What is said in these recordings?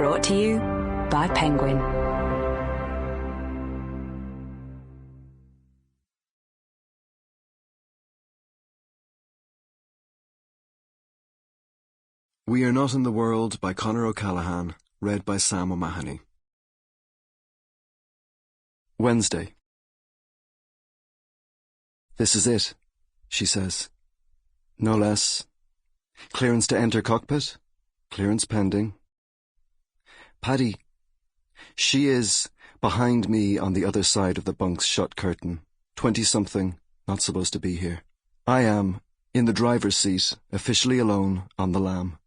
Brought to you by Penguin. We Are Not in the World by Conor O'Callaghan, read by Sam O'Mahony. Wednesday. This is it, she says. No less. Clearance to enter cockpit? Clearance pending. Paddy. She is behind me on the other side of the bunk's shut curtain, 20-something, not supposed to be here. I am, in the driver's seat, officially alone on the lam.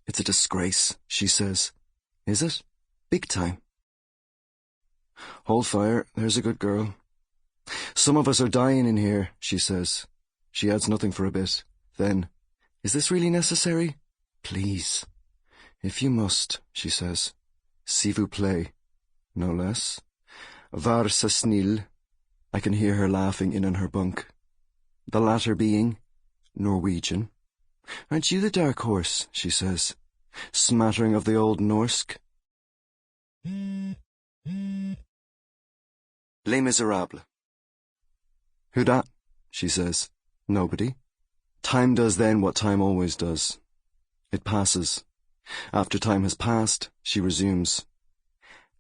It's a disgrace, she says. Is it? Big time. Hold fire, there's a good girl. Some of us are dying in here, she says. She adds nothing for a bit. Then, is this really necessary? Please. If you must, she says. S'il vous plaît. No less. Var så snill. I can hear her laughing in her bunk. The latter being Norwegian. Aren't you the dark horse, she says, smattering of the old Norse. Les Miserables. Who dat? She says. Nobody. Time does then what time always does. It passes. After time has passed, she resumes.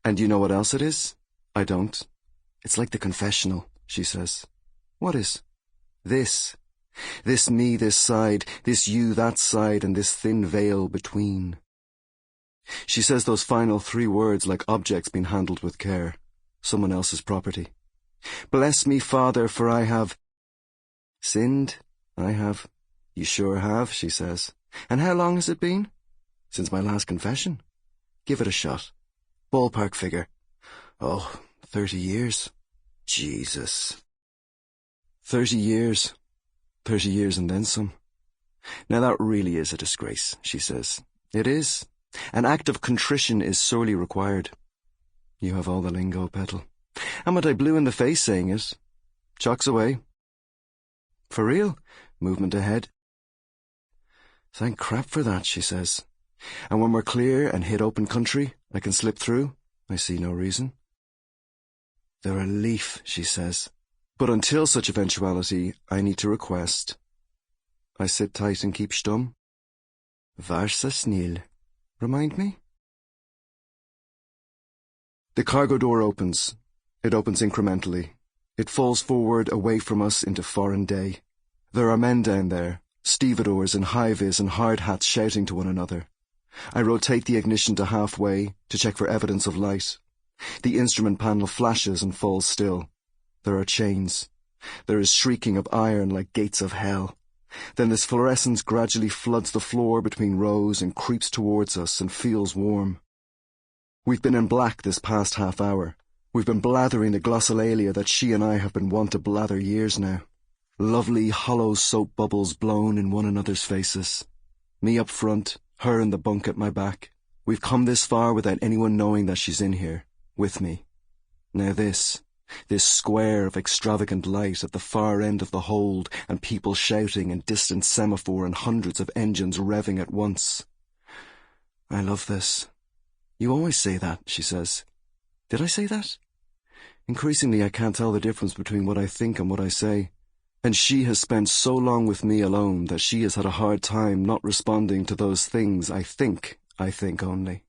And you know what else it is? I don't. It's like the confessional, she says. What is? This. This me this side, this you that side, and this thin veil between. She says those final 3 words like objects being handled with care. Someone else's property. Bless me, Father, for I have... Sinned? I have. You sure have, she says. And how long has it been? Since my last confession. Give it a shot. Ballpark figure. Oh, 30 years. Jesus. 30 years. 30 years and then some. Now that really is a disgrace, she says. It is. An act of contrition is sorely required. You have all the lingo, Petal. Amn't I blue in the face saying it? Chocks away. For real? Movement ahead. Thank crap for that, she says. And when we're clear and hit open country, I can slip through. I see no reason. The relief, she says. But until such eventuality, I need to request. I sit tight and keep stum. Var så snill. Remind me? The cargo door opens. It opens incrementally. It falls forward away from us into foreign day. There are men down there, stevedores in high-vis and hard hats shouting to one another. I rotate the ignition to halfway to check for evidence of light. The instrument panel flashes and falls still. There are chains. There is shrieking of iron like gates of hell. Then this fluorescence gradually floods the floor between rows and creeps towards us and feels warm. We've been in black this past half hour. We've been blathering the glossolalia that she and I have been wont to blather years now. Lovely, hollow soap bubbles blown in one another's faces. Me up front, her in the bunk at my back. We've come this far without anyone knowing that she's in here, with me. Now this square of extravagant light at the far end of the hold, and people shouting and distant semaphore and hundreds of engines revving at once. I love this. You always say that, she says. Did I say that? Increasingly I can't tell the difference between what I think and what I say. And she has spent so long with me alone that she has had a hard time not responding to those things I think only.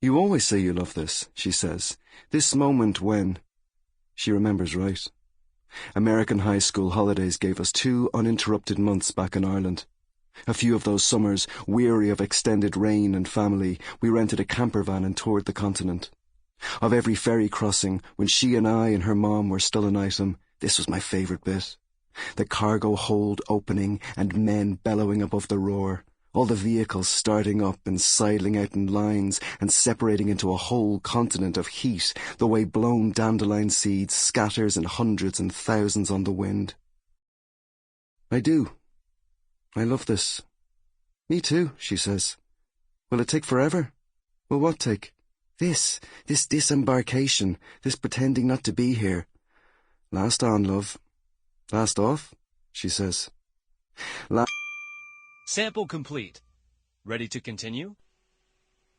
You always say you love this, she says. This moment when... She remembers right. American high school holidays gave us 2 uninterrupted months back in Ireland. A few of those summers, weary of extended rain and family, we rented a camper van and toured the continent. Of every ferry crossing, when she and I and her mom were still an item, this was my favourite bit. The cargo hold opening and men bellowing above the roar. All the vehicles starting up and sidling out in lines and separating into a whole continent of heat, the way blown dandelion seeds scatters in hundreds and thousands on the wind. I do. I love this. Me too, she says. Will it take forever? Will what take? This disembarkation, this pretending not to be here. Last on, love. Last off, she says. Sample complete. Ready to continue?